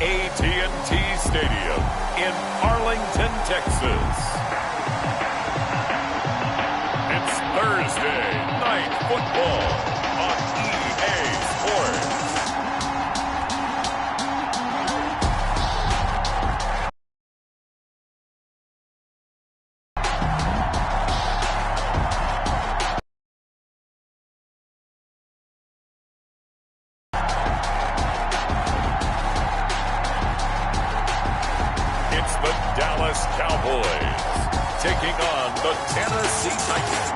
AT&T Stadium in Arlington, Texas. It's Thursday Night Football on EA Sports. It's the Dallas Cowboys taking on the Tennessee Titans.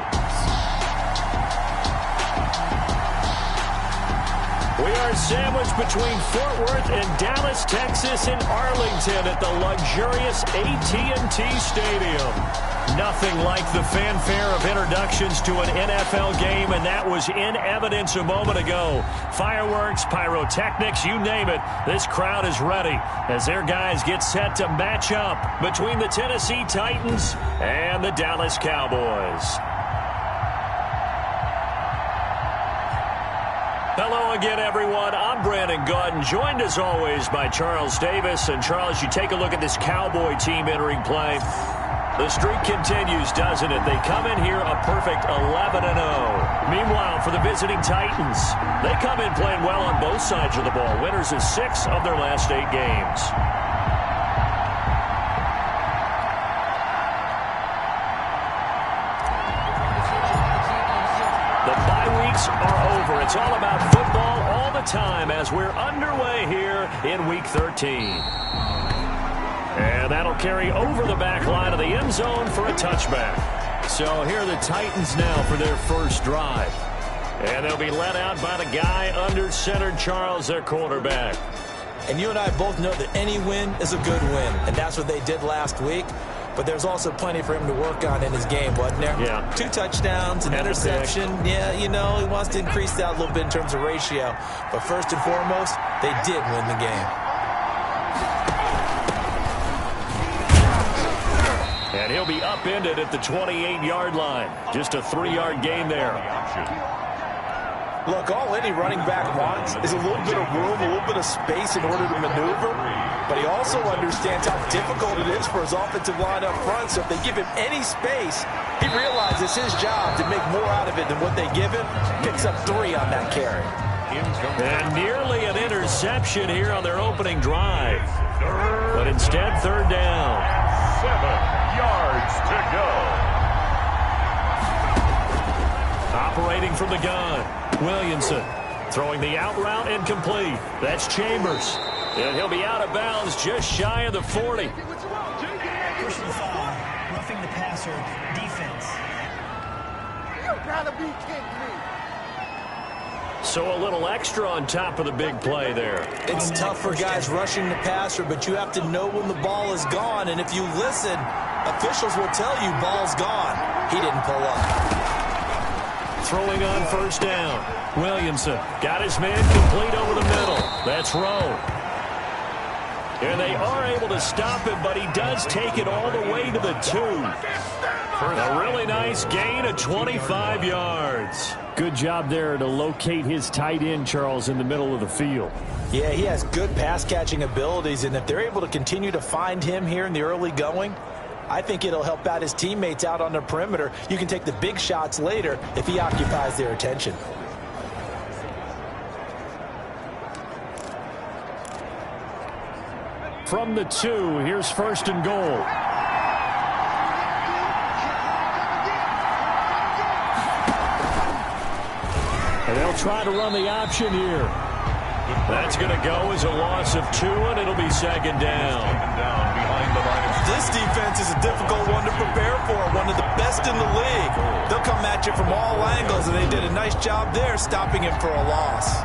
We are sandwiched between Fort Worth and Dallas, Texas, and Arlington at the luxurious AT&T Stadium. Nothing like the fanfare of introductions to an NFL game, and that was in evidence a moment ago. Fireworks, pyrotechnics, you name it. This crowd is ready as their guys get set to match up between the Tennessee Titans and the Dallas Cowboys. Hello again, everyone. I'm Brandon Gautin, joined as always by Charles Davis. And Charles, you take a look at this Cowboy team entering play. The streak continues, doesn't it? They come in here a perfect 11-0. Meanwhile, for the visiting Titans, they come in playing well on both sides of the ball. Winners of 6 of their last 8 games. The bye weeks are over. It's all about football all the time as we're underway here in Week 13. And that'll carry over the back line of the end zone for a touchback. So here are the Titans now for their first drive. And they'll be led out by the guy under center, Charles, their quarterback. And you and I both know that any win is a good win. And that's what they did last week. But there's also plenty for him to work on in his game, wasn't there? Yeah. 2 touchdowns, an interception. Yeah, you know, he wants to increase that a little bit in terms of ratio. But first and foremost, they did win the game. And he'll be upended at the 28-yard line. Just a 3-yard gain there. Look, all any running back wants is a little bit of room, a little bit of space in order to maneuver. But he also understands how difficult it is for his offensive line up front. So if they give him any space, he realizes his job to make more out of it than what they give him. Picks up 3 on that carry. And nearly an interception here on their opening drive. But instead, third down. 7 yards to go. Operating from the gun, Williamson throwing the out route incomplete. That's Chambers. And he'll be out of bounds just shy of the 40. Personal foul, roughing the passer, defense. You gotta be kidding me. So a little extra on top of the big play there. It's tough for guys rushing the passer, but you have to know when the ball is gone. And if you listen, officials will tell you ball's gone. He didn't pull up. Throwing on first down. Williamson got his man complete over the middle. That's Rowe. And they are able to stop him, but he does take it all the way to the 2. A really nice gain of 25 yards. Good job there to locate his tight end, Charles, in the middle of the field. Yeah, he has good pass-catching abilities, and if they're able to continue to find him here in the early going, I think it'll help out his teammates out on the perimeter. You can take the big shots later if he occupies their attention. From the 2, here's first and goal. And they'll try to run the option here. That's going to go as a loss of 2, and it'll be second down. This defense is a difficult one to prepare for, one of the best in the league. They'll come at you from all angles, and they did a nice job there stopping him for a loss.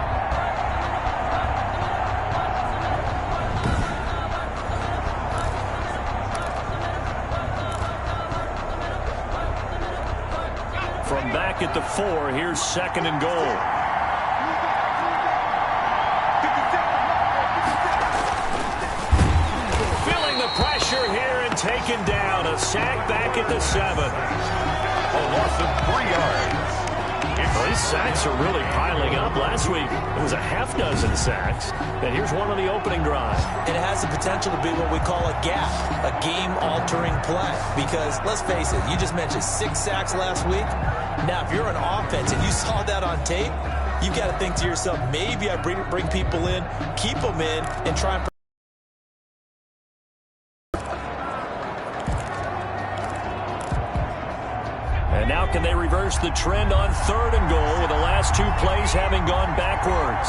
From back at the 4, here's second and goal. Feeling the pressure here and taken down. A sack back at the 7. A loss of 3 yards. It's Well, these sacks are really piling up. Last week, it was a half dozen sacks. And here's one on the opening drive. And it has the potential to be what we call a gap, a game-altering play. Because, let's face it, you just mentioned 6 sacks last week. Now, if you're an offense and you saw that on tape, you've got to think to yourself, maybe I bring people in, keep them in, and try and... And now can they reverse the trend on 3rd and goal with the last 2 plays having gone backwards?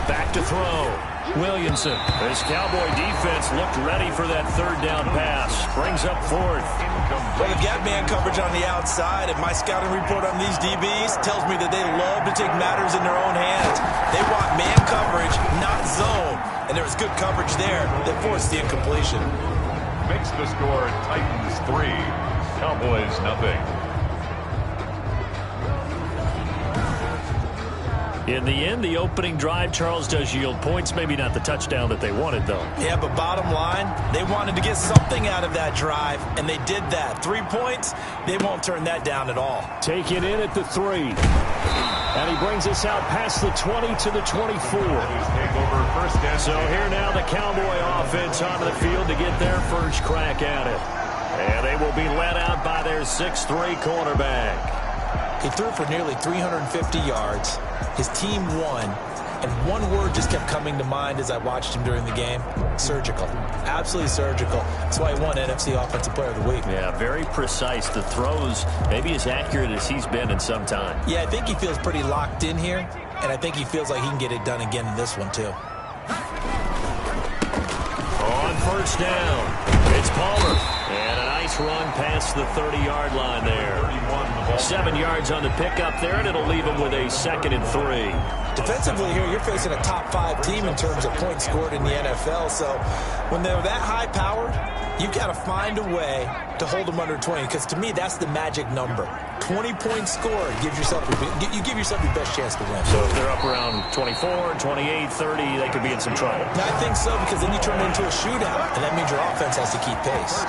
Back to throw. Williamson. This Cowboy defense looked ready for that 3rd down pass. Brings up 4th. Well, they've got man coverage on the outside, and my scouting report on these DBs tells me that they love to take matters in their own hands. They want man coverage, not zone. And there was good coverage there that forced the incompletion. Makes the score Titans 3, Cowboys nothing. In the end, the opening drive, Charles, does yield points. Maybe not the touchdown that they wanted, though. Yeah, but bottom line, they wanted to get something out of that drive, and they did that. 3 points, they won't turn that down at all. Take it in at the 3. And he brings us out past the 20 to the 24. So here now the Cowboy offense onto the field to get their first crack at it. And they will be led out by their 6'3" cornerback. He threw for nearly 350 yards. His team won. And one word just kept coming to mind as I watched him during the game. Surgical. Absolutely surgical. That's why he won NFC Offensive Player of the Week. Yeah, very precise. The throws maybe as accurate as he's been in some time. Yeah, I think he feels pretty locked in here. And I think he feels like he can get it done again in this one, too. On 1st down, it's Palmer. And a nice run past the 30-yard line there. 7 yards on the pickup there, and it'll leave him with a 2nd and 3. Defensively here, you're facing a top 5 team in terms of points scored in the NFL. So when they're that high-powered, you've got to find a way to hold them under 20. Because to me, that's the magic number. 20 points scored gives yourself you give yourself your best chance to win. So if they're up around 24, 28, 30, they could be in some trouble. I think so, because then you turn it into a shootout, and that means your offense has to keep pace.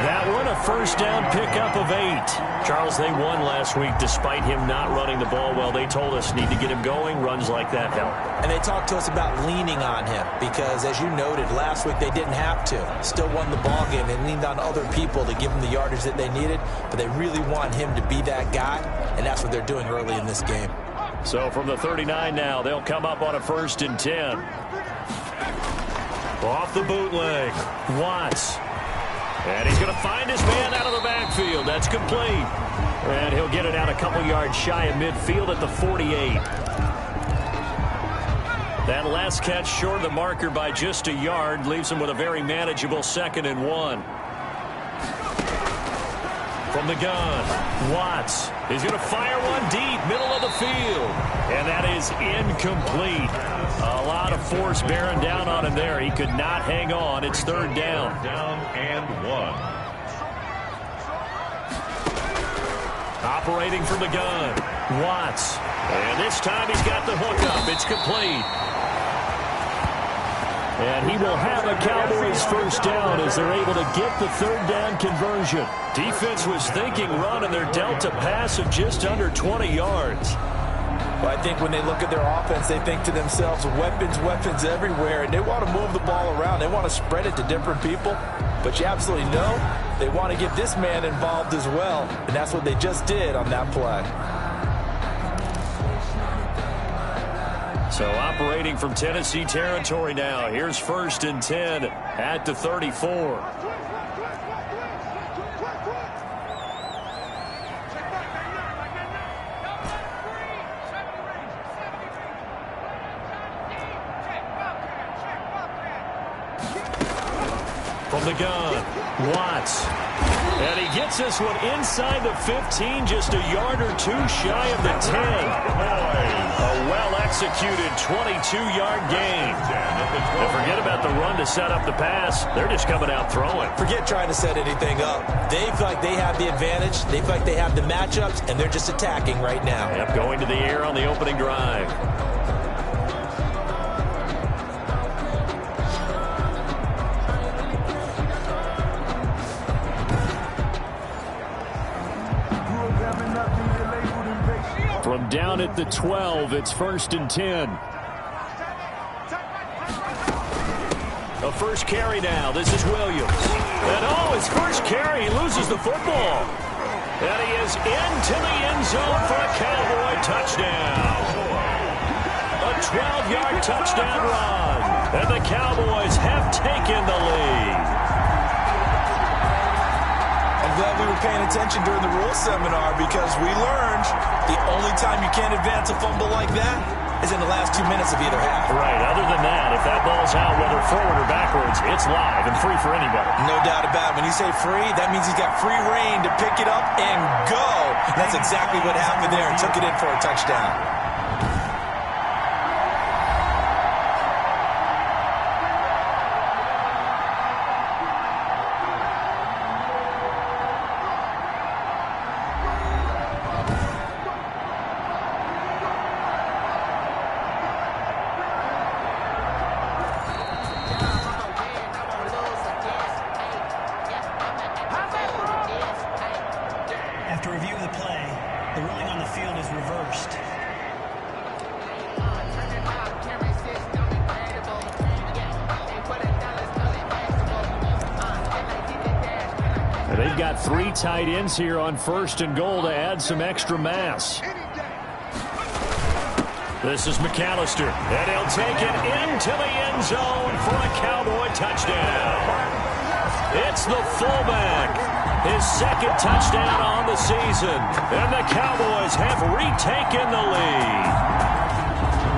That one, a 1st down pickup of 8. Charles, they won last week despite him not running the ball well. They told us need to get him going. Runs like that help. And they talked to us about leaning on him because, as you noted, last week they didn't have to. Still won the ball game. They leaned on other people to give them the yardage that they needed, but they really want him to be that guy, and that's what they're doing early in this game. So from the 39 now, they'll come up on a 1st and 10. Off the bootleg, Watts. And he's going to find his man out of the backfield. That's complete. And he'll get it out a couple yards shy of midfield at the 48. That last catch short of the marker by just a yard leaves him with a very manageable 2nd and 1. From the gun, Watts. He's going to fire one deep, middle of the field. And that is incomplete. A lot of force bearing down on him there. He could not hang on. It's 3rd down. Down and 1. Operating from the gun, Watts. And this time he's got the hook up. It's complete. And he will have a Cowboys 1st down as they're able to get the 3rd down conversion. Defense was thinking run, and they're dealt a pass of just under 20 yards. Well, I think when they look at their offense, they think to themselves, weapons everywhere, and they want to move the ball around. They want to spread it to different people. But you absolutely know they want to get this man involved as well, and that's what they just did on that play. So operating from Tennessee territory now. Here's 1st and 10 at the 34. From the gun, Watts. And he gets this one inside the 15, just a yard or 2 shy of the 10. A well-executed 22-yard gain. And forget about the run to set up the pass. They're just coming out throwing. Forget trying to set anything up. They feel like they have the advantage. They feel like they have the matchups, and they're just attacking right now. Yep, going to the air on the opening drive. down at the 12. It's 1st and 10. A first carry now. This is Williams. And his first carry, he loses the football. And he is into the end zone for a Cowboy touchdown. A 12-yard touchdown run. And the Cowboys have taken the lead. I'm glad we were paying attention during the rules seminar because we learned the only time you can't advance a fumble like that is in the last 2 minutes of either half. Right. Other than that, if that ball's out, whether forward or backwards, it's live and free for anybody. No doubt about it. When you say free, that means he's got free reign to pick it up and go. That's exactly what happened there. Took it in for a touchdown. After review of the play, the ruling on the field is reversed. And they've got 3 tight ends here on 1st and goal to add some extra mass. This is McAllister, and he'll take it into the end zone for a Cowboy touchdown. It's the fullback. His 2nd touchdown on the season. And the Cowboys have retaken the lead.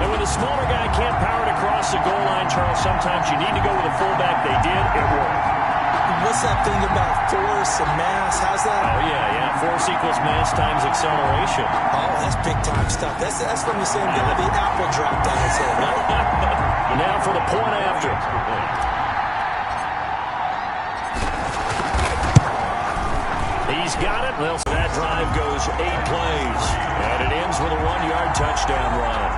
And when the smaller guy can't power it across the goal line, Charles, sometimes you need to go with a fullback. They did. It worked. What's that thing about force and mass? How's that? Oh, yeah. Force equals mass times acceleration. Oh, that's big-time stuff. That's from the same guy the apple dropped on his head, right? Now for the point after. He's got it. Well, that drive goes 8 plays. And it ends with a 1-yard touchdown run.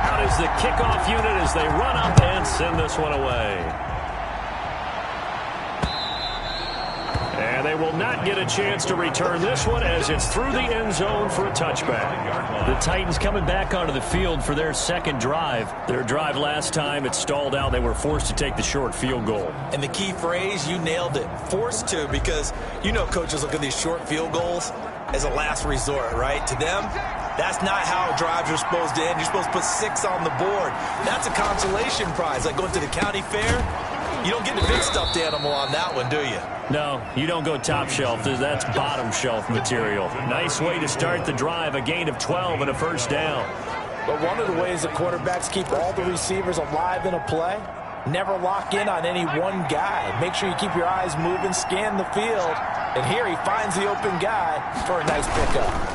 Out is the kickoff unit as they run up and send this one away. And they will not get a chance to return this one as it's through the end zone for a touchback. The Titans coming back onto the field for their 2nd drive. Their drive last time, it stalled out. They were forced to take the short field goal. And the key phrase, you nailed it. Forced to, because you know coaches look at these short field goals as a last resort, right? To them, that's not how drives are supposed to end. You're supposed to put 6 on the board. That's a consolation prize. Like going to the county fair, you don't get the big stuffed animal on that one, do you? No, you don't go top shelf. That's bottom shelf material. Nice way to start the drive. A gain of 12 and a first down. But one of the ways that quarterbacks keep all the receivers alive in a play, never lock in on any one guy. Make sure you keep your eyes moving, scan the field. And here he finds the open guy for a nice pickup.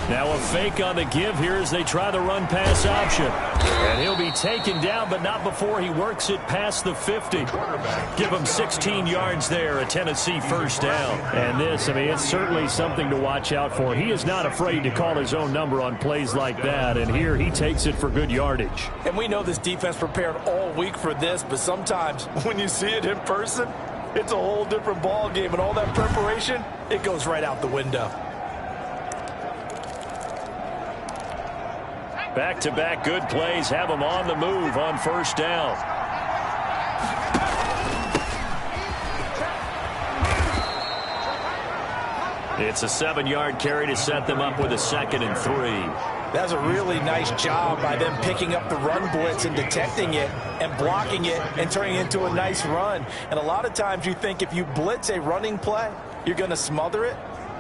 Now a fake on the give here as they try the run-pass option. And he'll be taken down, but not before he works it past the 50. Give him 16 yards there, a Tennessee first down. And this, it's certainly something to watch out for. He is not afraid to call his own number on plays like that, and here he takes it for good yardage. And we know this defense prepared all week for this, but sometimes when you see it in person, it's a whole different ball game, and all that preparation, it goes right out the window. Back-to-back good plays have them on the move on first down. It's a 7-yard carry to set them up with a 2nd and 3. That's a really nice job by them picking up the run blitz and detecting it and blocking it and turning it into a nice run. And a lot of times you think if you blitz a running play, you're going to smother it.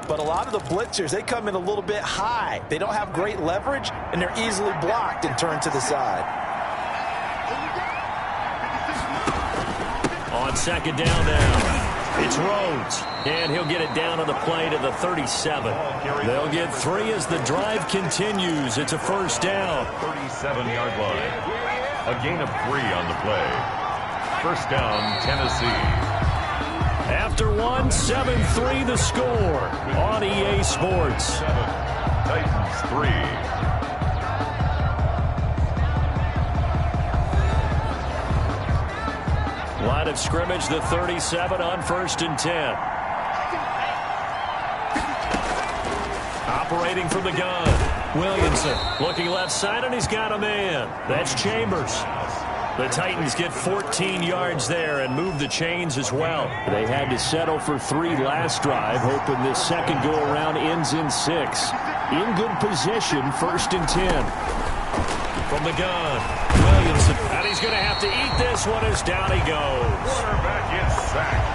But a lot of the blitzers, they come in a little bit high. They don't have great leverage, and they're easily blocked and turned to the side. On 2nd down now, it's Rhodes. And he'll get it down on the play to the 37. They'll get 3 as the drive continues. It's a first down. 37-yard line. A gain of 3 on the play. First down, Tennessee. After 1, 7-3 the score on EA Sports. Titans 3. Line of scrimmage, the 37 on 1st and 10. Operating from the gun. Williamson looking left side, and he's got a man. That's Chambers. The Titans get 14 yards there and move the chains as well. They had to settle for 3 last drive, hoping this second go-around ends in 6. In good position, 1st and 10. From the gun, Williamson. And he's going to have to eat this one as down he goes. Quarterback is sacked.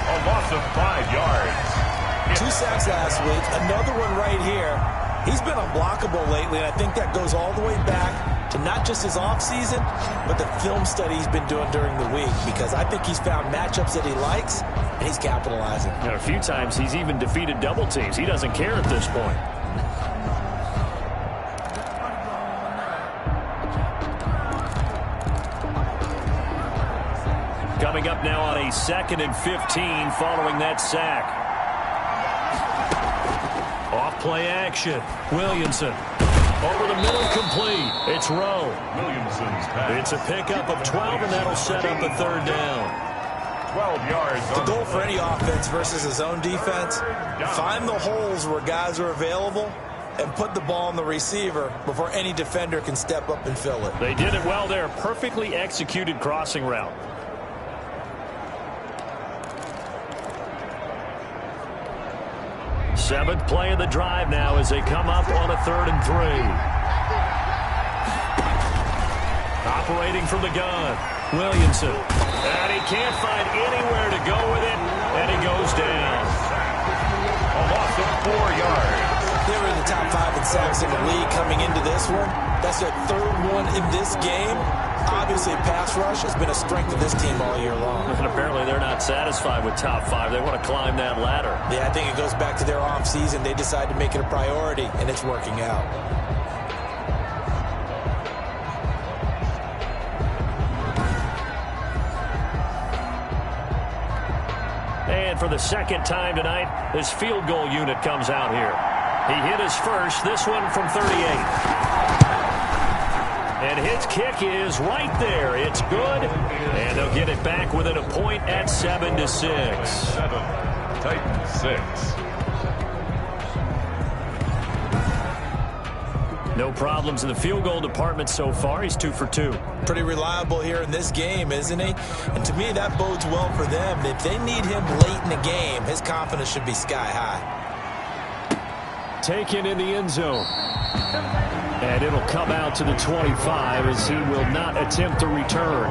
A loss of 5 yards. 2 sacks last week. Another one right here. He's been unblockable lately, and I think that goes all the way back to not just his offseason, but the film study he's been doing during the week, because I think he's found matchups that he likes, and he's capitalizing. A few times he's even defeated double teams. He doesn't care at this point. Coming up now on a 2nd and 15 following that sack. Off-play action. Williamson. Over the middle, complete. It's Rowe. Williamson's pass. It's a pickup of 12, and that'll set up a 3rd down. 12 yards. The goal for any offense versus his own defense, find the holes where guys are available and put the ball on the receiver before any defender can step up and fill it. They did it well there. Perfectly executed crossing route. Seventh play of the drive now as they come up on a 3rd and 3. Operating from the gun, Williamson. And he can't find anywhere to go with it, and he goes down. A loss of 4 yards. They were in the top 5 in sacks in the league coming into this one. That's their 3rd one in this game. Obviously, pass rush has been a strength of this team all year long. And apparently they're not satisfied with top 5. They want to climb that ladder. Yeah, I think it goes back to their offseason. They decided to make it a priority, and it's working out. And for the 2nd time tonight, this field goal unit comes out here. He hit his first, this one from 38. And his kick is right there. It's good. And they'll get it back within a point at 7-6. 7, Titans 6. No problems in the field goal department so far. He's 2 for 2. Pretty reliable here in this game, isn't he? And to me, that bodes well for them. If they need him late in the game, his confidence should be sky high. Taken in the end zone. And it'll come out to the 25 as he will not attempt to return.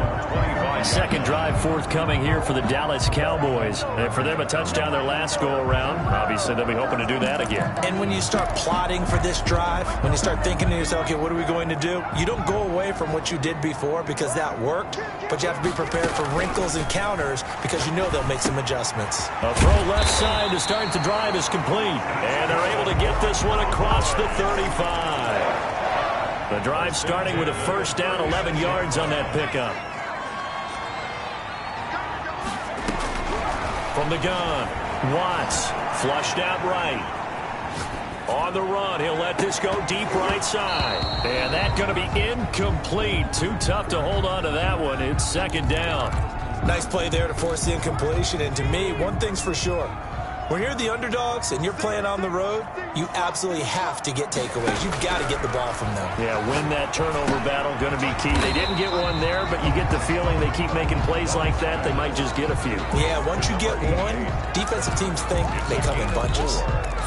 2nd drive forthcoming here for the Dallas Cowboys. And for them, a touchdown their last go-around. Obviously, they'll be hoping to do that again. And when you start plotting for this drive, when you start thinking to yourself, okay, what are we going to do? You don't go away from what you did before because that worked, but you have to be prepared for wrinkles and counters because you know they'll make some adjustments. A throw left side to start the drive is complete. And they're able to get this one across the 35. The drive starting with a 1st down, 11 yards on that pickup. From the gun, Watts flushed out right. On the run, he'll let this go deep right side. And that's going to be incomplete. Too tough to hold on to that one. It's 2nd down. Nice play there to force the incompletion. And to me, one thing's for sure. When you're the underdogs and you're playing on the road, you absolutely have to get takeaways. You've got to get the ball from them. Yeah, win that turnover battle, going to be key. They didn't get one there, but you get the feeling they keep making plays like that, they might just get a few. Yeah, once you get one, defensive teams think they come in bunches.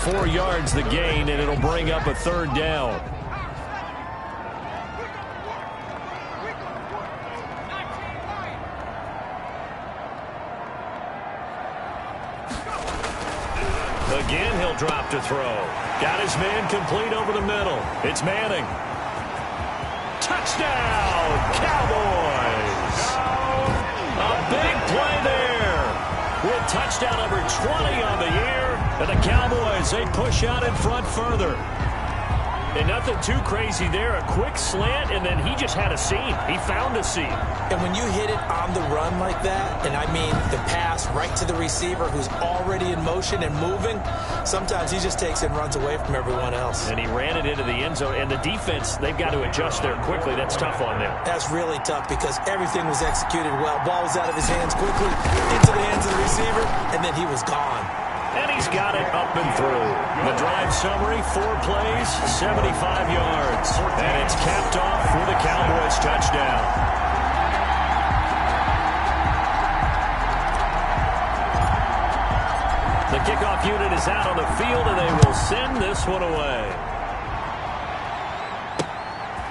4 yards the gain, and it'll bring up a 3rd down. Again, he'll drop to throw. Got his man complete over the middle. It's Manning. Touchdown, Cowboys! A big play there. With touchdown number 20 on the year. And the Cowboys, they push out in front further. And nothing too crazy there. A quick slant, and then he just had a seam. He found a seam. And when you hit it on the run like that, and I mean the pass right to the receiver who's already in motion and moving, sometimes he just takes it and runs away from everyone else. And he ran it into the end zone. And the defense, they've got to adjust there quickly. That's tough on them. That's really tough because everything was executed well. Ball was out of his hands quickly, into the hands of the receiver, and then he was gone. And he's got it up and through. The drive summary, 4 plays, 75 yards. And it's capped off with a Cowboys touchdown. The kickoff unit is out on the field, and they will send this one away.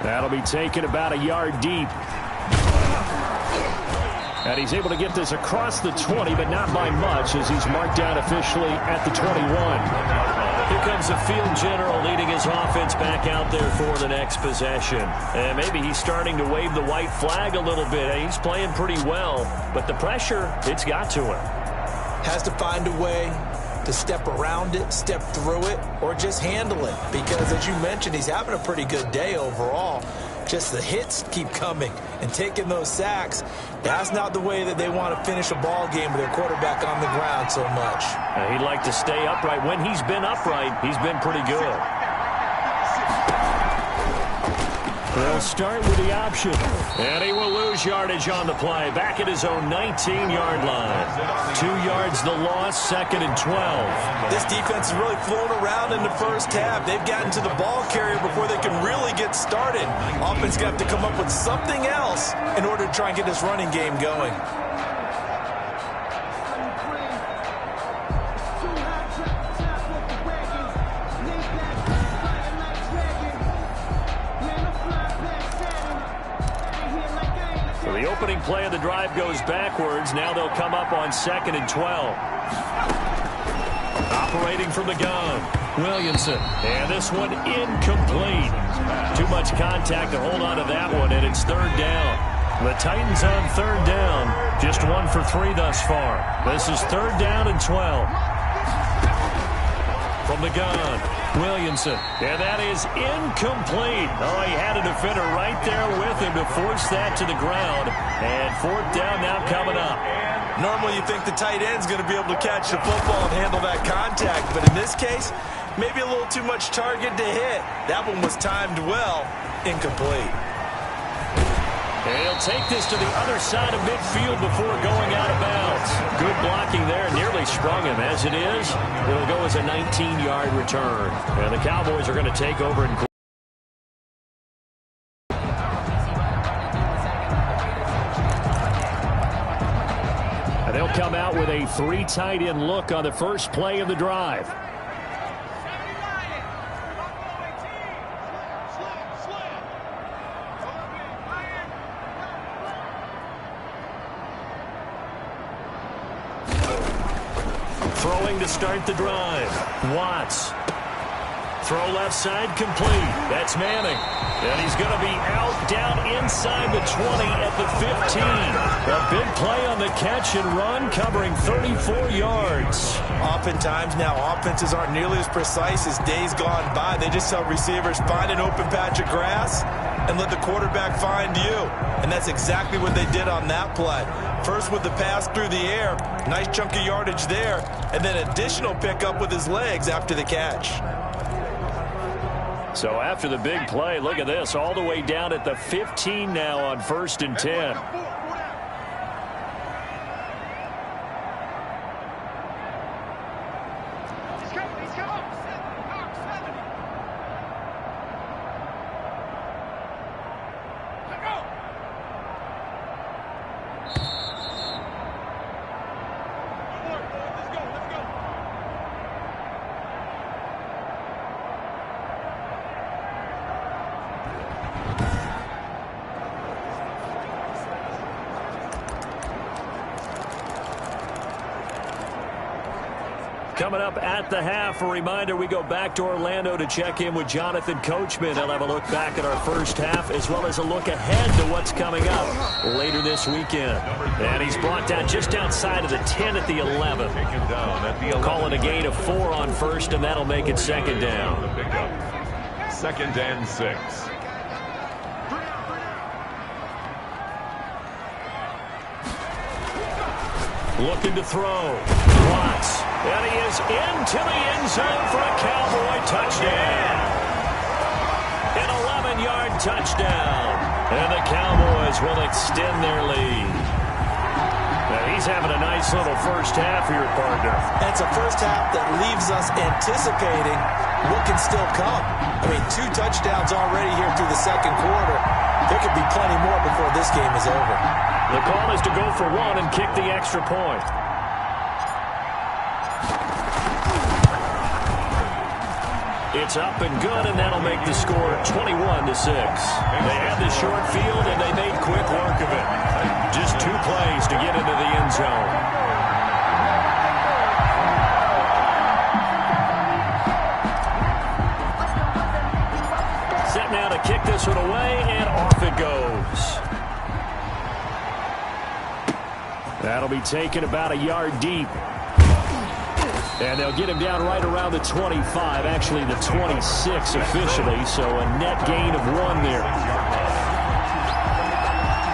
That'll be taken about a yard deep. And he's able to get this across the 20, but not by much, as he's marked down officially at the 21. Here comes the field general leading his offense back out there for the next possession. And maybe he's starting to wave the white flag a little bit. He's playing pretty well, but the pressure, it's got to him. Has to find a way to step around it, step through it, or just handle it. Because, as you mentioned, he's having a pretty good day overall. Just the hits keep coming and taking those sacks. That's not the way that they want to finish a ball game with their quarterback on the ground so much. He'd like to stay upright. When he's been upright, he's been pretty good. They'll start with the option. And he will lose yardage on the play. Back at his own 19-yard line. 2 yards the loss, 2nd and 12. This defense has really flown around in the first half. They've gotten to the ball carrier before they can really get started. Offense got to come up with something else in order to try and get this running game going. The opening play of the drive goes backwards. Now they'll come up on 2nd and 12. Operating from the gun, Williamson. And this one incomplete. Too much contact to hold on to that one, and it's 3rd down. The Titans on 3rd down. Just 1 for 3 thus far. This is 3rd down and 12. From the gun, Williamson. And that is incomplete. Oh, he had a defender right there with him to force that to the ground. And 4th down now coming up. Normally you think the tight end's going to be able to catch the football and handle that contact. But in this case, maybe a little too much target to hit. That one was timed well. Incomplete. And he'll take this to the other side of midfield before going out of bounds. Good blocking there. Nearly sprung him. As it is, it'll go as a 19-yard return. And the Cowboys are going to take over and they'll come out with a 3 tight end look on the first play of the drive. Throwing to start the drive. Watts. Throw left side complete. That's Manning. And he's going to be out down inside the 20 at the 15. A big play on the catch and run covering 34 yards. Oftentimes now offenses aren't nearly as precise as days gone by. They just tell receivers, find an open patch of grass and let the quarterback find you. And that's exactly what they did on that play. First with the pass through the air, nice chunk of yardage there, and then additional pickup with his legs after the catch. So after the big play, look at this, all the way down at the 15 now on 1st and 10. Coming up at the half, a reminder, we go back to Orlando to check in with Jonathan Coachman. He'll have a look back at our first half as well as a look ahead to what's coming up later this weekend. And he's brought down just outside of the 10 at the 11. Calling a gain of 4 on 1st, and that'll make it 2nd down. 2nd and 6. Looking to throw. Watts. And he is into the end zone for a Cowboy touchdown. An 11-yard touchdown. And the Cowboys will extend their lead. Now he's having a nice little first half here, partner. It's a first half that leaves us anticipating what can still come. I mean, 2 touchdowns already here through the second quarter. There could be plenty more before this game is over. The call is to go for 1 and kick the extra point. It's up and good, and that'll make the score 21-6. They had the short field, and they made quick work of it. Just 2 plays to get into the end zone. Set now to kick this one away, and off it goes. That'll be taken about a yard deep. And they'll get him down right around the 25, actually the 26 officially, so a net gain of 1 there.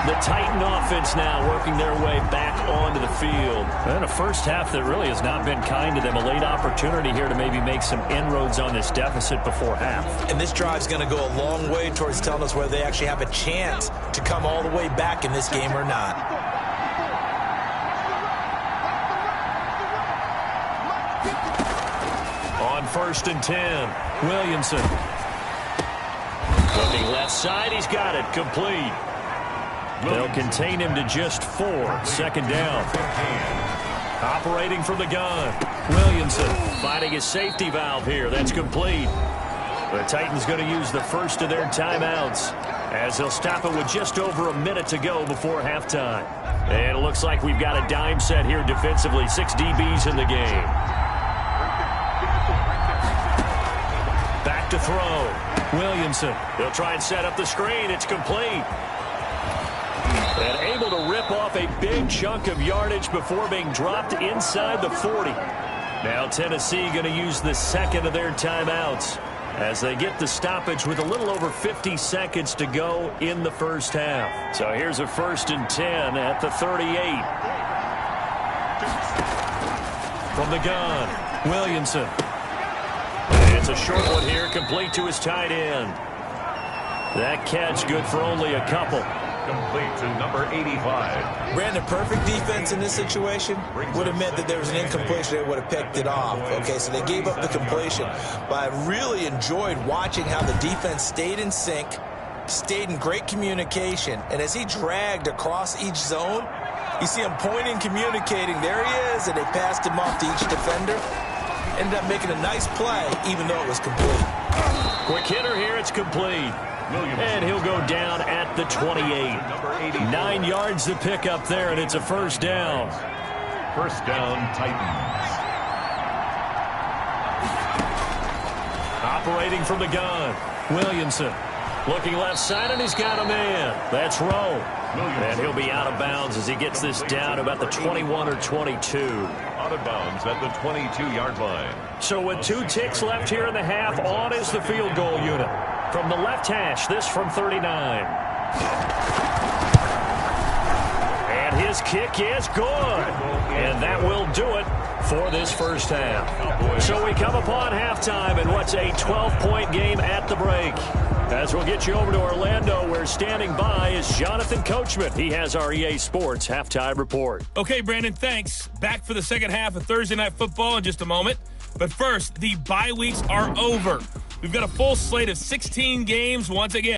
The Titan offense now working their way back onto the field. And a first half that really has not been kind to them. A late opportunity here to maybe make some inroads on this deficit before half. And this drive's going to go a long way towards telling us whether they actually have a chance to come all the way back in this game or not. On 1st and 10, Williamson. Looking left side, he's got it, complete. They'll contain him to just 4, 2nd down. Operating from the gun, Williamson finding his safety valve here, that's complete. The Titans going to use the first of their timeouts as they'll stop it with just over a minute to go before halftime. And it looks like we've got a dime set here defensively, 6 DBs in the game. To throw. Williamson. They'll try and set up the screen. It's complete. And able to rip off a big chunk of yardage before being dropped inside the 40. Now Tennessee going to use the 2nd of their timeouts as they get the stoppage with a little over 50 seconds to go in the first half. So here's a 1st and 10 at the 38. From the gun, Williamson. It's a short one here, complete to his tight end. That catch good for only a couple. Complete to number 85. Brandon, perfect defense in this situation would have meant that there was an incompletion. They would have picked it off. Okay, so they gave up the completion. But I really enjoyed watching how the defense stayed in sync, stayed in great communication. And as he dragged across each zone, you see him pointing, communicating. There he is, and they passed him off to each defender. Ended up making a nice play, even though it was complete. Quick hitter here, it's complete. And he'll go down at the 28. 9 yards to pick up there, and it's a 1st down. 1st down, Titans. Operating from the gun, Williamson. Looking left side, and he's got a man. That's Rowe. And he'll be out of bounds as he gets this down about the 21 or 22. Out of bounds at the 22-yard line. So with 2 ticks left here in the half, on is the field goal unit. From the left hash, this from 39. And his kick is good. And that will do it for this first half. So we come upon halftime in what's a 12-point game at the break. As we'll get you over to Orlando, where standing by is Jonathan Coachman. He has our EA Sports halftime report. Okay, Brandon, thanks. Back for the second half of Thursday Night Football in just a moment. But first, the bye weeks are over. We've got a full slate of 16 games once again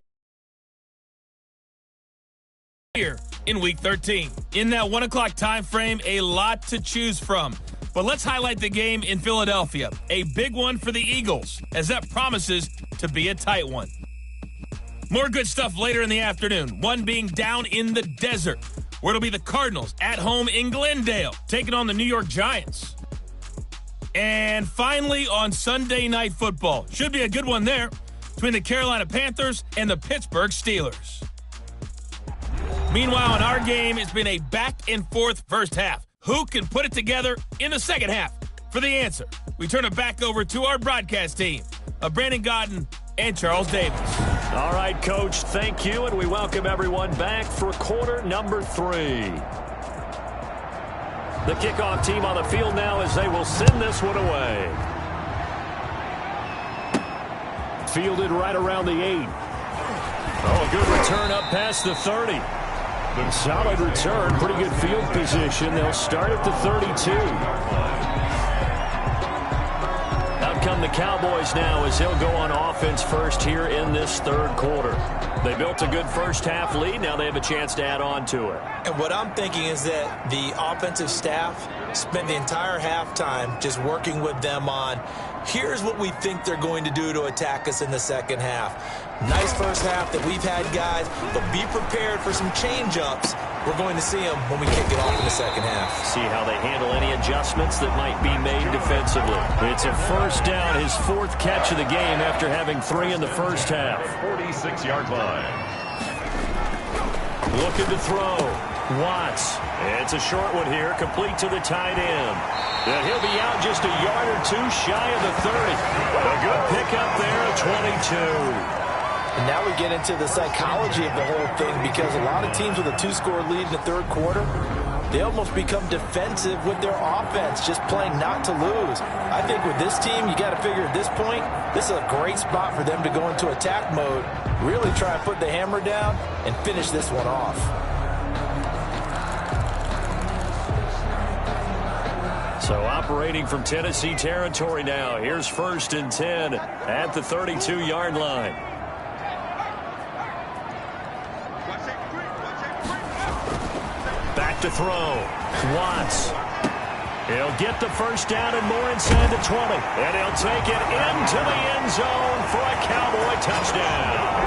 here in Week 13. In that 1 o'clock time frame, a lot to choose from. But let's highlight the game in Philadelphia. A big one for the Eagles, as that promises to be a tight one. More good stuff later in the afternoon, one being down in the desert, where it'll be the Cardinals at home in Glendale, taking on the New York Giants. And finally, on Sunday Night Football, should be a good one there, between the Carolina Panthers and the Pittsburgh Steelers. Meanwhile, in our game, it's been a back-and-forth first half. Who can put it together in the second half? For the answer, we turn it back over to our broadcast team of Brandon Godden and Charles Davis. All right, Coach, thank you, and we welcome everyone back for quarter number 3. The kickoff team on the field now as they will send this one away. Fielded right around the 8. Oh, a good return up past the 30. Solid return, pretty good field position. They'll start at the 32. Out come the Cowboys now as they'll go on offense first here in this third quarter. They built a good first half lead. Now they have a chance to add on to it. And what I'm thinking is that the offensive staff spent the entire halftime just working with them on, here's what we think they're going to do to attack us in the second half. Nice first half that we've had, guys, but be prepared for some change-ups. We're going to see them when we kick it off in the second half. See how they handle any adjustments that might be made defensively. It's a first down, his 4th catch of the game after having 3 in the first half. 46-yard line. Looking to throw. Watts. It's a short one here, complete to the tight end. And he'll be out just a yard or 2 shy of the 30. A good pickup there, 22. And now we get into the psychology of the whole thing, because a lot of teams with a 2-score lead in the third quarter, they almost become defensive with their offense, just playing not to lose. I think with this team, you got to figure at this point, this is a great spot for them to go into attack mode, really try and put the hammer down and finish this one off. So operating from Tennessee territory now. Here's 1st and 10 at the 32-yard line. Back to throw. Watts. He'll get the first down and more inside the 20. And he'll take it into the end zone for a Cowboy touchdown.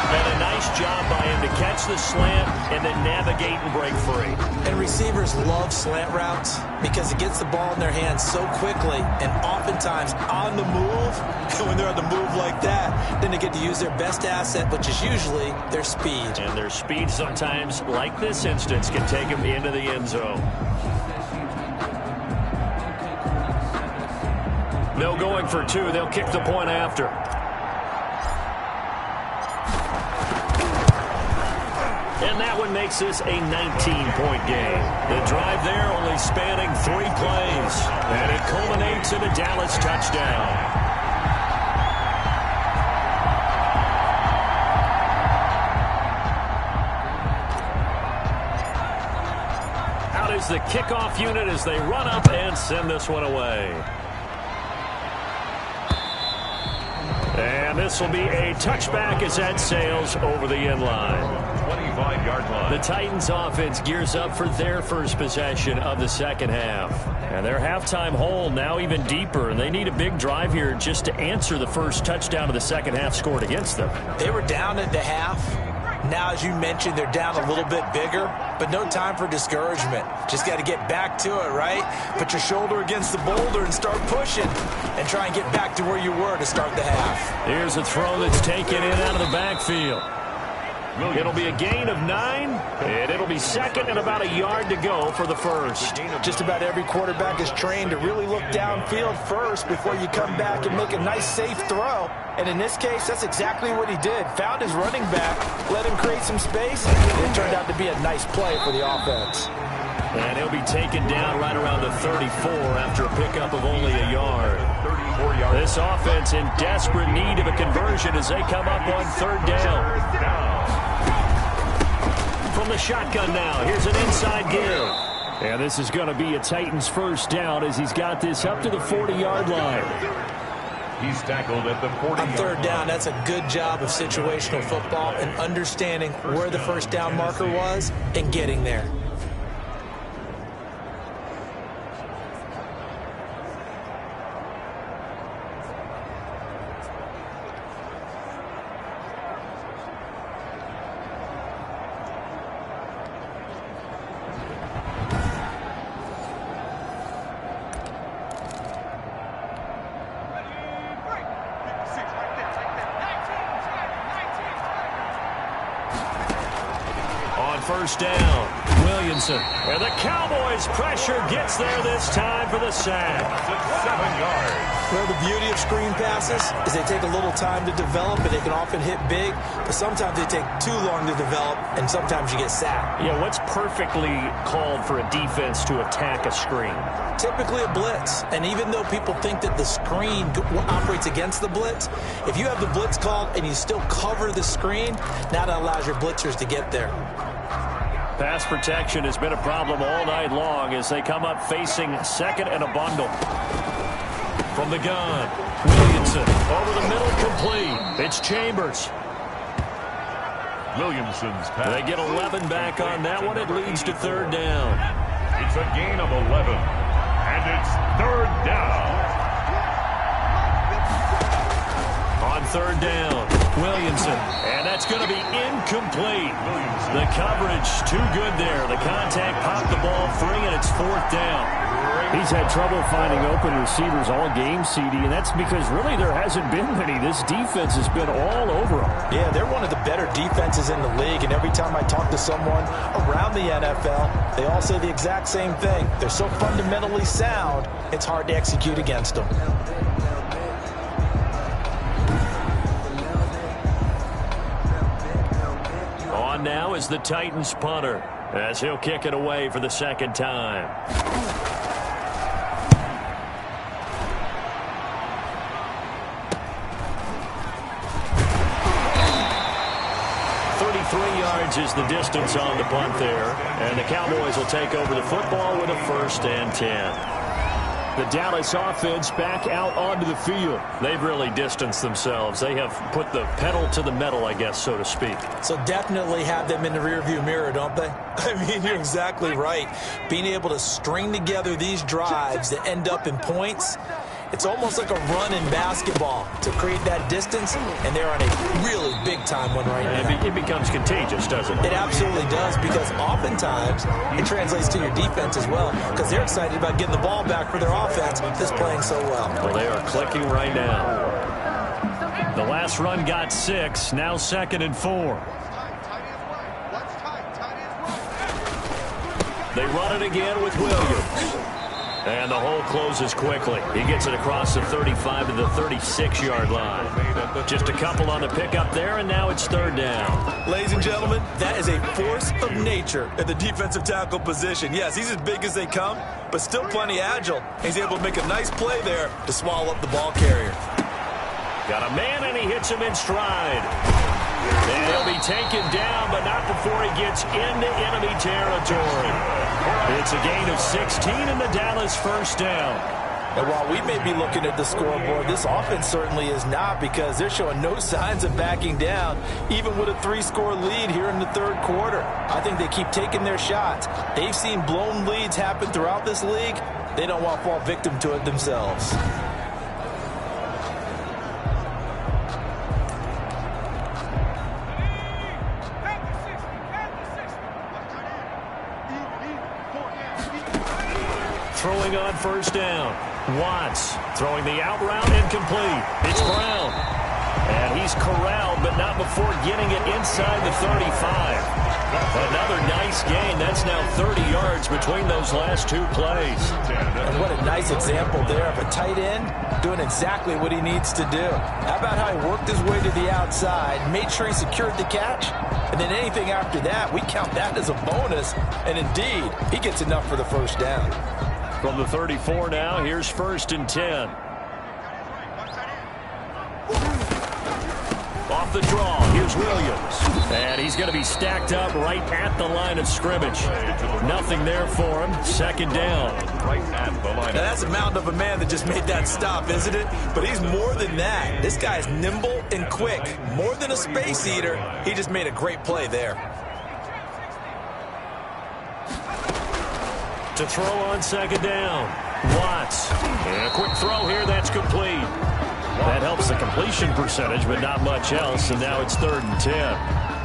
And a nice job by him to catch the slant and then navigate and break free. And receivers love slant routes because it gets the ball in their hands so quickly and oftentimes on the move. And when they're on the move like that, then they get to use their best asset, which is usually their speed. And their speed sometimes, like this instance, can take them into the end zone. No going for 2. They'll kick the point after. And that one makes this a 19-point game. The drive there only spanning 3 plays. And it culminates in a Dallas touchdown. Out is the kickoff unit as they run up and send this one away. And this will be a touchback as that sails over the end line. 25-yard line. The Titans offense gears up for their first possession of the second half. And their halftime hole now even deeper, and they need a big drive here just to answer the first touchdown of the second half scored against them. They were down at the half. Now, as you mentioned, they're down a little bit bigger, but no time for discouragement. Just got to get back to it, right? Put your shoulder against the boulder and start pushing and try and get back to where you were to start the half. Here's a throw that's taken in out of the backfield. It'll be a gain of 9, and it'll be second and about a yard to go for the first. Just about every quarterback is trained to really look downfield first before you come back and make a nice, safe throw. And in this case, that's exactly what he did. Found his running back, let him create some space, and it turned out to be a nice play for the offense. And he'll be taken down right around the 34 after a pickup of only a yard. This offense in desperate need of a conversion as they come up on 3rd down. From the shotgun now, here's an inside give. And this is going to be a Titans first down as he's got this up to the 40-yard line. He's tackled at the 40-yard line. On 3rd down, that's a good job of situational football and understanding where the first down marker was and getting there. First down. Williamson. And the Cowboys pressure gets there this time for the sack. 7 yards. Well, the beauty of screen passes is they take a little time to develop, and they can often hit big, but sometimes they take too long to develop, and sometimes you get sacked. Yeah, what's perfectly called for a defense to attack a screen? Typically a blitz, and even though people think that the screen operates against the blitz, if you have the blitz called and you still cover the screen, now that allows your blitzers to get there. Pass protection has been a problem all night long as they come up facing second and a bundle. From the gun, Williamson over the middle, complete. It's Chambers. Williamson's pass. They get 11 back on that one. It leads to third down. It's a gain of 11. And it's third down. On third down, Williamson. And that's going to be incomplete. The coverage too good there. The contact popped the ball free, and it's fourth down. He's had trouble finding open receivers all game, CD, and that's because really there hasn't been many. This defense has been all over them. Yeah, they're one of the better defenses in the league, and every time I talk to someone around the NFL, they all say the exact same thing. They're so fundamentally sound, it's hard to execute against them. On now is the Titans punter, as he'll kick it away for the second time. 33 yards is the distance on the punt there. And the Cowboys will take over the football with a 1st and 10. The Dallas offense back out onto the field. They've really distanced themselves. They have put the pedal to the metal, I guess, so to speak. So definitely have them in the rearview mirror, don't they? I mean, you're exactly right. Being able to string together these drives that end up in points, it's almost like a run in basketball to create that distance, and they're on a really big-time one right now. It becomes contagious, doesn't it? It absolutely does, because oftentimes it translates to your defense as well, because they're excited about getting the ball back for their offense that's playing so well. Well, they are clicking right now. The last run got 6, now 2nd and 4. They run it again with Williams. And the hole closes quickly. He gets it across the 35 to the 36-yard line. Just a couple on the pickup there, and now it's third down. Ladies and gentlemen, that is a force of nature at the defensive tackle position. Yes, he's as big as they come, but still plenty agile. He's able to make a nice play there to swallow up the ball carrier. Got a man, and he hits him in stride. And he'll be taken down, but not before he gets into enemy territory. It's a gain of 16 in the Dallas 1st down. And while we may be looking at the scoreboard, this offense certainly is not, because they're showing no signs of backing down, even with a 3-score lead here in the third quarter. I think they keep taking their shots. They've seen blown leads happen throughout this league. They don't want to fall victim to it themselves. Throwing on 1st down. Watts throwing the out route, incomplete. It's Brown. And he's corralled, but not before getting it inside the 35. Another nice gain. That's now 30 yards between those last 2 plays. And what a nice example there of a tight end doing exactly what he needs to do. How about how he worked his way to the outside, made sure he secured the catch, and then anything after that, we count that as a bonus. And indeed, he gets enough for the 1st down. From the 34 now, here's 1st and 10. Off the draw, here's Williams. And he's going to be stacked up right at the line of scrimmage. Nothing there for him. 2nd down. Right at the line. Now, that's a mountain of a man that just made that stop, isn't it? But he's more than that. This guy's nimble and quick. More than a space eater, he just made a great play there. To throw on 2nd down. Watts. And a quick throw here, that's complete. That helps the completion percentage, but not much else, and now it's 3rd and 10.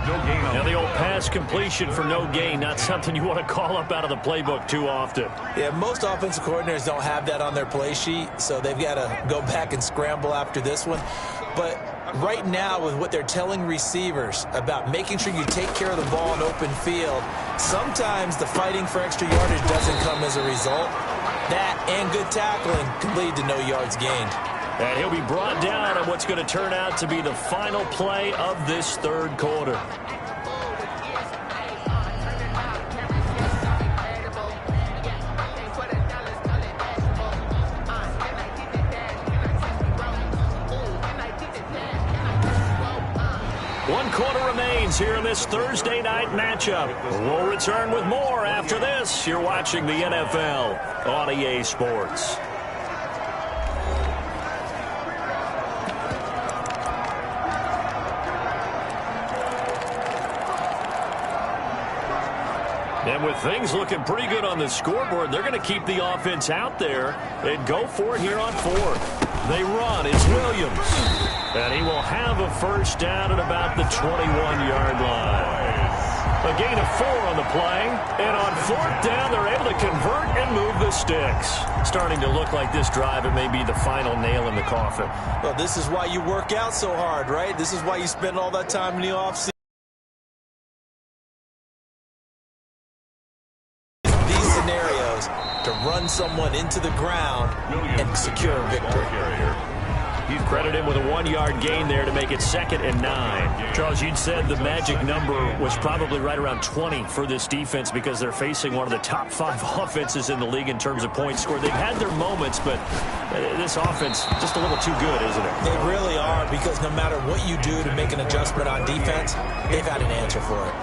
No gain on now the old pass completion for no gain, not something you want to call up out of the playbook too often. Yeah, most offensive coordinators don't have that on their play sheet, so they've got to go back and scramble after this one. But right now with what they're telling receivers about making sure you take care of the ball in open field, sometimes the fighting for extra yardage doesn't come as a result. That and good tackling can lead to no yards gained. And he'll be brought down on what's going to turn out to be the final play of this third quarter. One quarter remains here in this Thursday night matchup. We'll return with more after this. You're watching the NFL on EA Sports. And with things looking pretty good on the scoreboard, they're going to keep the offense out there and go for it here on fourth. They run. It's Williams. And he will have a first down at about the 21-yard line. A gain of 4 on the play. And on fourth down, they're able to convert and move the sticks. Starting to look like this drive, it may be the final nail in the coffin. Well, this is why you work out so hard, right? This is why you spend all that time in the offseason. To run someone into the ground and secure a victory. You've credited him with a 1-yard gain there to make it 2nd and 9. Charles, you'd said the magic number was probably right around 20 for this defense because they're facing one of the top 5 offenses in the league in terms of points scored. They've had their moments, but this offense just a little too good, isn't it? They really are, because no matter what you do to make an adjustment on defense, they've had an answer for it.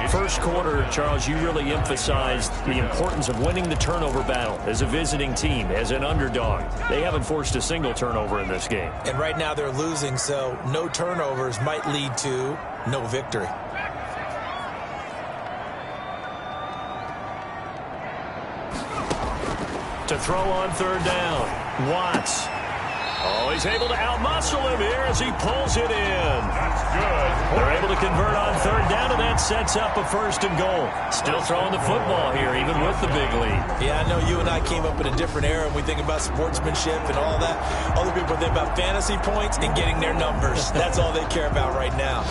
First quarter, Charles, you really emphasized the importance of winning the turnover battle as a visiting team, as an underdog. They haven't forced a single turnover in this game. And right now they're losing, so no turnovers might lead to no victory. To throw on third down, Watts. Oh, he's able to outmuscle him here as he pulls it in. That's good. They're able to convert on third down, and that sets up a 1st and goal. Still throwing the football here, even with the big lead. Yeah, I know you and I came up in a different era, and we think about sportsmanship and all that. Other people think about fantasy points and getting their numbers. That's all they care about right now.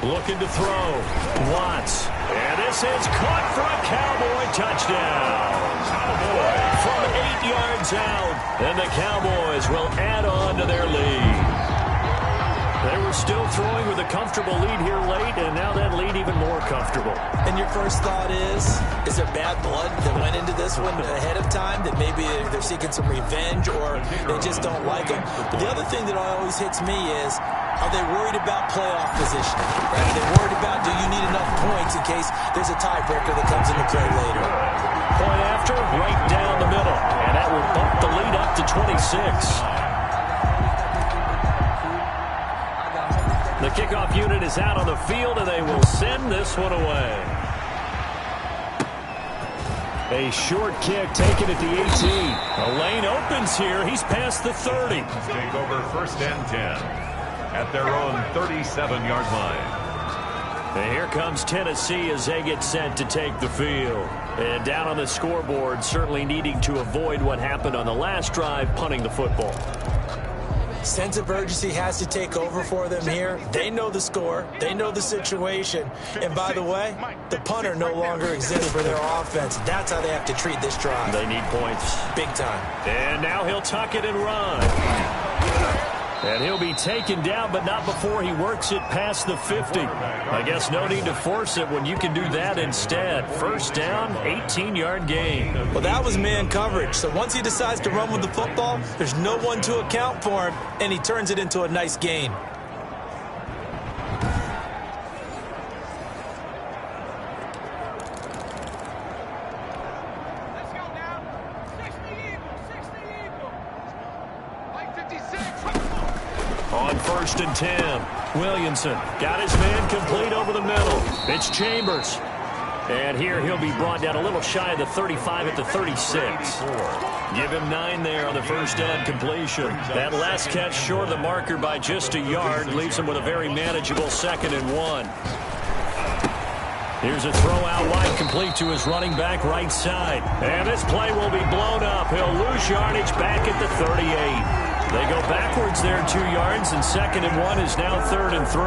Looking to throw. Watts. And this is caught for a Cowboy touchdown. From 8 yards out. And the Cowboys will add on to their lead. They were still throwing with a comfortable lead here late, and now that lead even more comfortable. And your first thought is there bad blood that went into this one ahead of time, that maybe they're seeking some revenge or they just don't like him? But the other thing that always hits me is, are they worried about playoff position? Right? Are they worried about, do you need enough points in case there's a tiebreaker that comes into play later? Point after, right down the middle. And that will bump the lead up to 26. The kickoff unit is out on the field, and they will send this one away. A short kick taken at the 18. A lane opens here. He's past the 30. Take over 1st and 10 at their own 37-yard line. And here comes Tennessee as they get set to take the field. And down on the scoreboard, certainly needing to avoid what happened on the last drive, punting the football. Sense of urgency has to take over for them here. They know the score. They know the situation. And by the way, the punter no longer exists for their offense. That's how they have to treat this drive. They need points. Big time. And now he'll tuck it and run. And he'll be taken down, but not before he works it past the 50. I guess no need to force it when you can do that instead. First down, 18-yard gain. Well, that was man coverage. So once he decides to run with the football, there's no one to account for him, and he turns it into a nice gain. On 1st and 10, Williamson got his man complete over the middle. It's Chambers. And here he'll be brought down a little shy of the 35 at the 36. Give him 9 there on the first down completion. That last catch short of the marker by just a yard leaves him with a very manageable 2nd and 1. Here's a throw out wide, complete to his running back right side. And this play will be blown up. He'll lose yardage back at the 38. They go backwards there 2 yards, and 2nd and 1 is now 3rd and 3.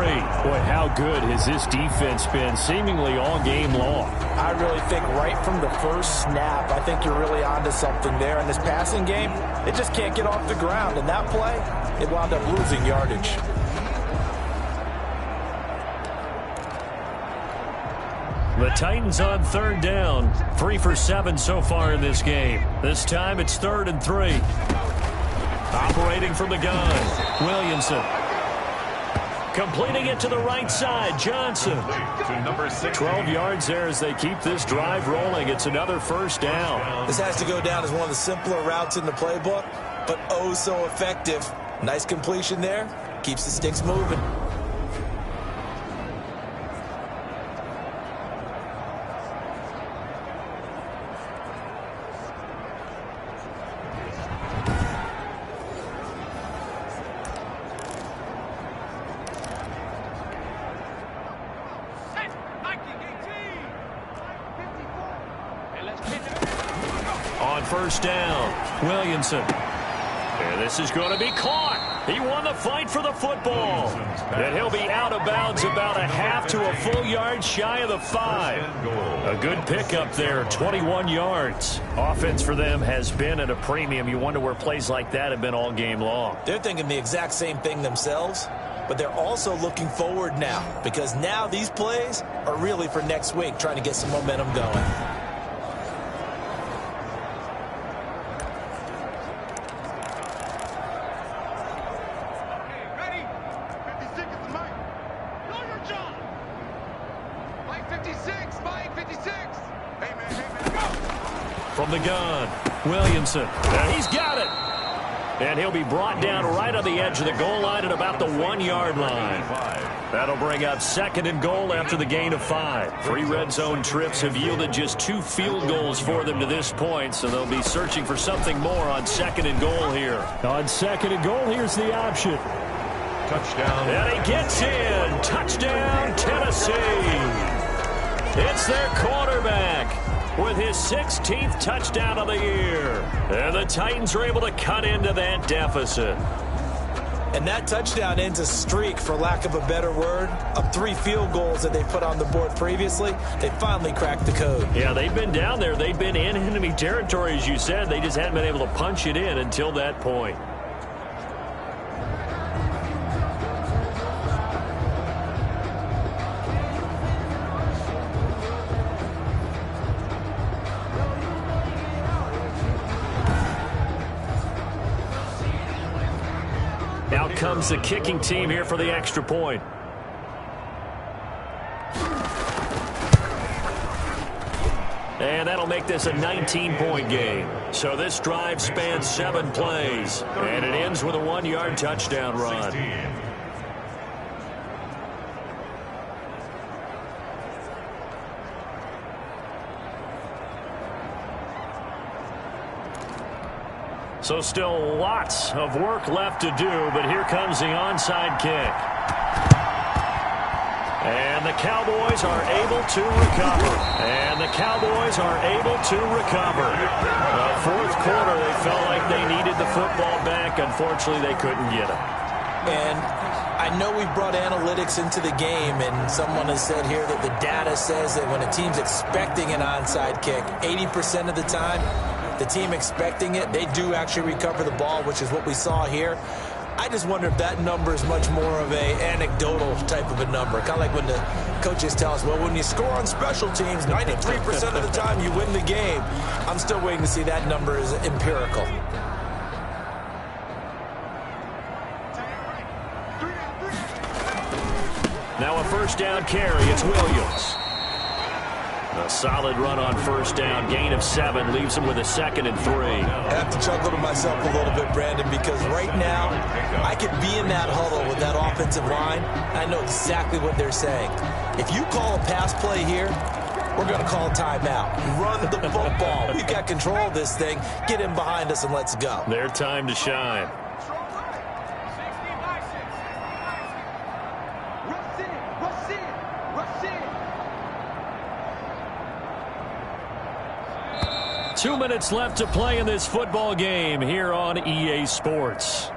Boy, how good has this defense been seemingly all game long? I really think right from the first snap, I think you're really onto something there. In this passing game, it just can't get off the ground. And that play, it wound up losing yardage. The Titans on 3rd down. 3 for 7 so far in this game. This time it's 3rd and 3. Operating from the gun, Williamson. Completing it to the right side, Johnson. To number 6. 12 yards there as they keep this drive rolling. It's another first down. This has to go down as one of the simpler routes in the playbook, but oh so effective. Nice completion there. Keeps the sticks moving. First down, Williamson. And this is going to be caught. He won the fight for the football. And he'll be out of bounds about a half to a full yard shy of the 5. A good pickup there, 21 yards. Offense for them has been at a premium. You wonder where plays like that have been all game long. They're thinking the exact same thing themselves, but they're also looking forward now, because now these plays are really for next week, trying to get some momentum going. From the gun, Williamson. And he's got it. And he'll be brought down right on the edge of the goal line at about the 1 yard line. That'll bring up 2nd and goal after the gain of 5. 3 red zone trips have yielded just 2 field goals for them to this point, so they'll be searching for something more on 2nd and goal here. On 2nd and goal, here's the option. Touchdown. And he gets in. Touchdown, Tennessee. It's their quarterback with his 16th touchdown of the year. And the Titans are able to cut into that deficit. And that touchdown ends a streak, for lack of a better word, of 3 field goals that they put on the board previously. They finally cracked the code. Yeah, they've been down there. They've been in enemy territory, as you said. They just hadn't been able to punch it in until that point. Out comes the kicking team here for the extra point. And that'll make this a 19-point game. So this drive spans 7 plays. And it ends with a 1-yard touchdown run. 16. So still lots of work left to do, but here comes the onside kick. And the Cowboys are able to recover. And the Cowboys are able to recover. Fourth quarter, they felt like they needed the football back. Unfortunately, they couldn't get it. And I know we brought analytics into the game, and someone has said here that the data says that when a team's expecting an onside kick, 80% of the time, the team expecting it, they do actually recover the ball, which is what we saw here. I just wonder if that number is much more of a anecdotal type of a number. Kind of like when the coaches tell us, well, when you score on special teams, 93% of the time you win the game. I'm still waiting to see that number is empirical. Now a first down carry. It's Williams. A solid run on first down. Gain of 7 leaves him with a 2nd and 3. I have to chuckle to myself a little bit, Brandon, because right now I could be in that huddle with that offensive line. I know exactly what they're saying. If you call a pass play here, we're going to call timeout. Run the football. We've got control of this thing. Get him behind us and let's go. Their time to shine. Rush in. 2 minutes left to play in this football game here on EA Sports.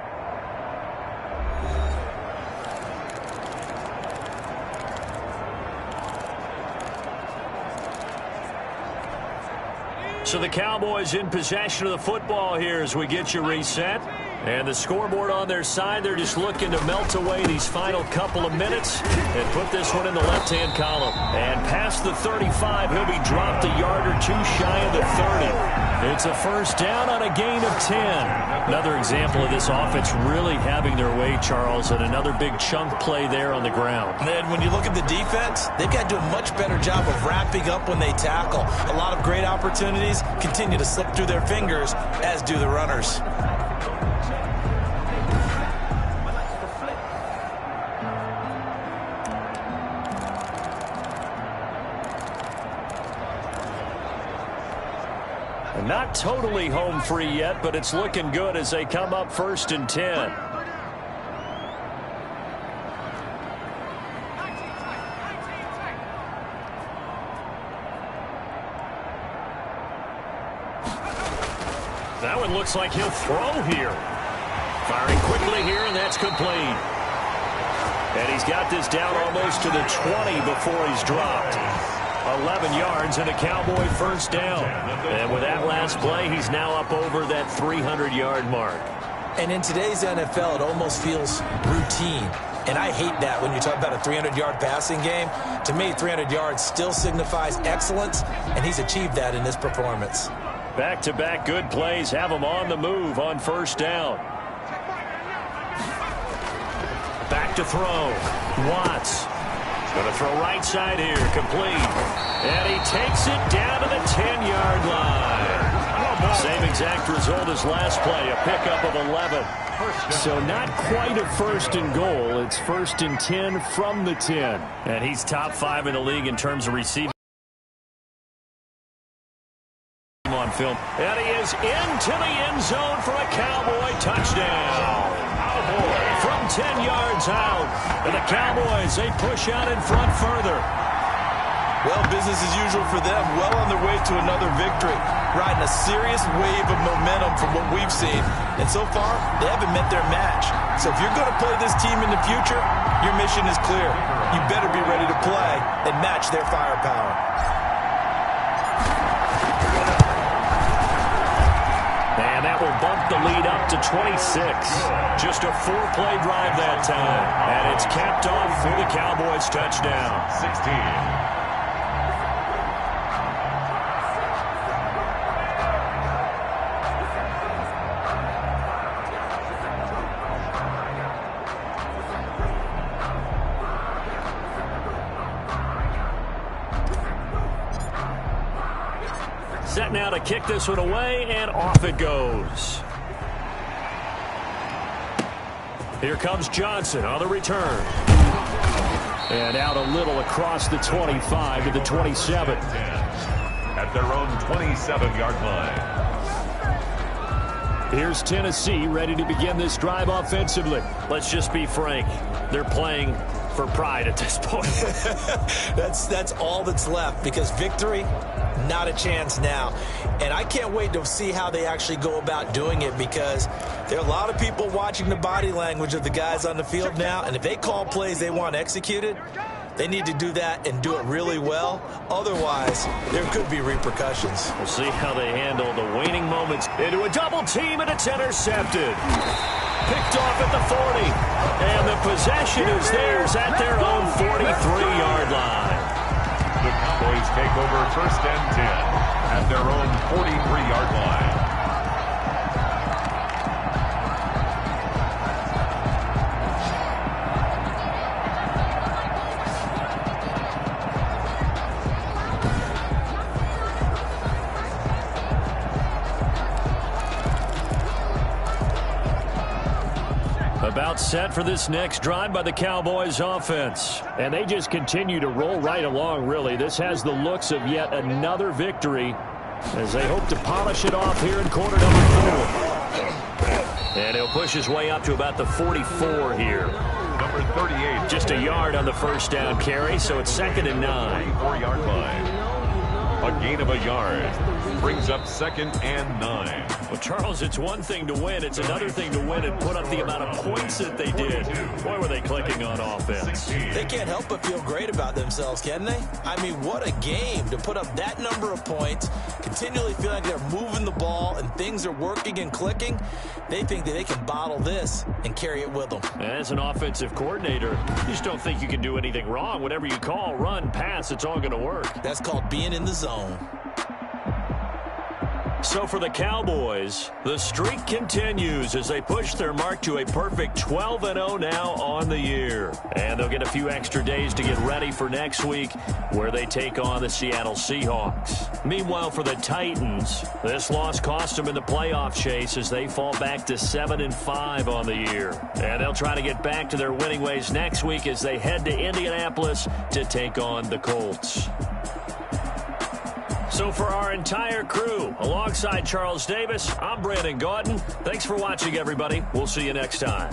So the Cowboys in possession of the football here as we get you reset. And the scoreboard on their side, they're just looking to melt away these final couple of minutes and put this one in the left-hand column. And past the 35, he'll be dropped a yard or two shy of the 30. It's a first down on a gain of 10. Another example of this offense really having their way, Charles, and another big chunk play there on the ground. And when you look at the defense, they've got to do a much better job of wrapping up when they tackle. A lot of great opportunities continue to slip through their fingers, as do the runners. Not totally home free yet, but it's looking good as they come up 1st and 10. That one looks like he'll throw here. Firing quickly here, and that's complete. And he's got this down almost to the 20 before he's dropped. 11 yards and a Cowboy first down. And with that last play, he's now up over that 300-yard mark. And in today's NFL, it almost feels routine. And I hate that when you talk about a 300-yard passing game. To me, 300 yards still signifies excellence, and he's achieved that in this performance. Back-to-back good plays have him on the move on first down. Back to throw. Watts. Going to throw right side here, complete. And he takes it down to the 10-yard line. Same exact result as last play, a pickup of 11. So not quite a 1st and goal. It's 1st and 10 from the 10. And he's top 5 in the league in terms of receiving on film. And he is into the end zone for a Cowboy touchdown. From 10 yards out. And the Cowboys, they push out in front further. Well, business as usual for them. Well on their way to another victory. Riding a serious wave of momentum from what we've seen. And so far, they haven't met their match. So if you're going to play this team in the future, your mission is clear. You better be ready to play and match their firepower. And that will bump the lead up to 26. Just a 4-play drive that time. And it's capped off for the Cowboys touchdown. 16. Set now to kick this one away, and off it goes. Here comes Johnson on the return. And out a little across the 25 to the 27. At their own 27-yard line. Here's Tennessee ready to begin this drive offensively. Let's just be frank. They're playing for pride at this point. That's all that's left, because victory, not a chance now. And I can't wait to see how they actually go about doing it, because there are a lot of people watching the body language of the guys on the field now, and if they call plays they want executed, they need to do that and do it really well. Otherwise, there could be repercussions. We'll see how they handle the waning moments. Into a double team, and it's intercepted. Picked off at the 40. And the possession is theirs at their own 43-yard line. The Cowboys take over 1st and 10 at their own 43-yard line. About Timeout set for this next drive by the Cowboys offense. And they just continue to roll right along, really. This has the looks of yet another victory as they hope to polish it off here in quarter number 4. And he'll push his way up to about the 44 here. Number 38. Just a yard on the first down carry, so it's 2nd and 9. 4-yard line. A gain of a yard brings up 2nd and 9. Well, Charles, it's one thing to win. It's another thing to win and put up the amount of points that they did. Boy, were they clicking on offense. They can't help but feel great about themselves, can they? I mean, what a game to put up that number of points, continually feel like they're moving the ball and things are working and clicking. They think that they can bottle this and carry it with them. As an offensive coordinator, you just don't think you can do anything wrong. Whatever you call, run, pass, it's all going to work. That's called being in the zone. So for the Cowboys, the streak continues as they push their mark to a perfect 12-0 now on the year. And they'll get a few extra days to get ready for next week where they take on the Seattle Seahawks. Meanwhile, for the Titans, this loss cost them in the playoff chase as they fall back to 7-5 on the year. And they'll try to get back to their winning ways next week as they head to Indianapolis to take on the Colts. So for our entire crew, alongside Charles Davis, I'm Brandon Gaudin. Thanks for watching, everybody. We'll see you next time.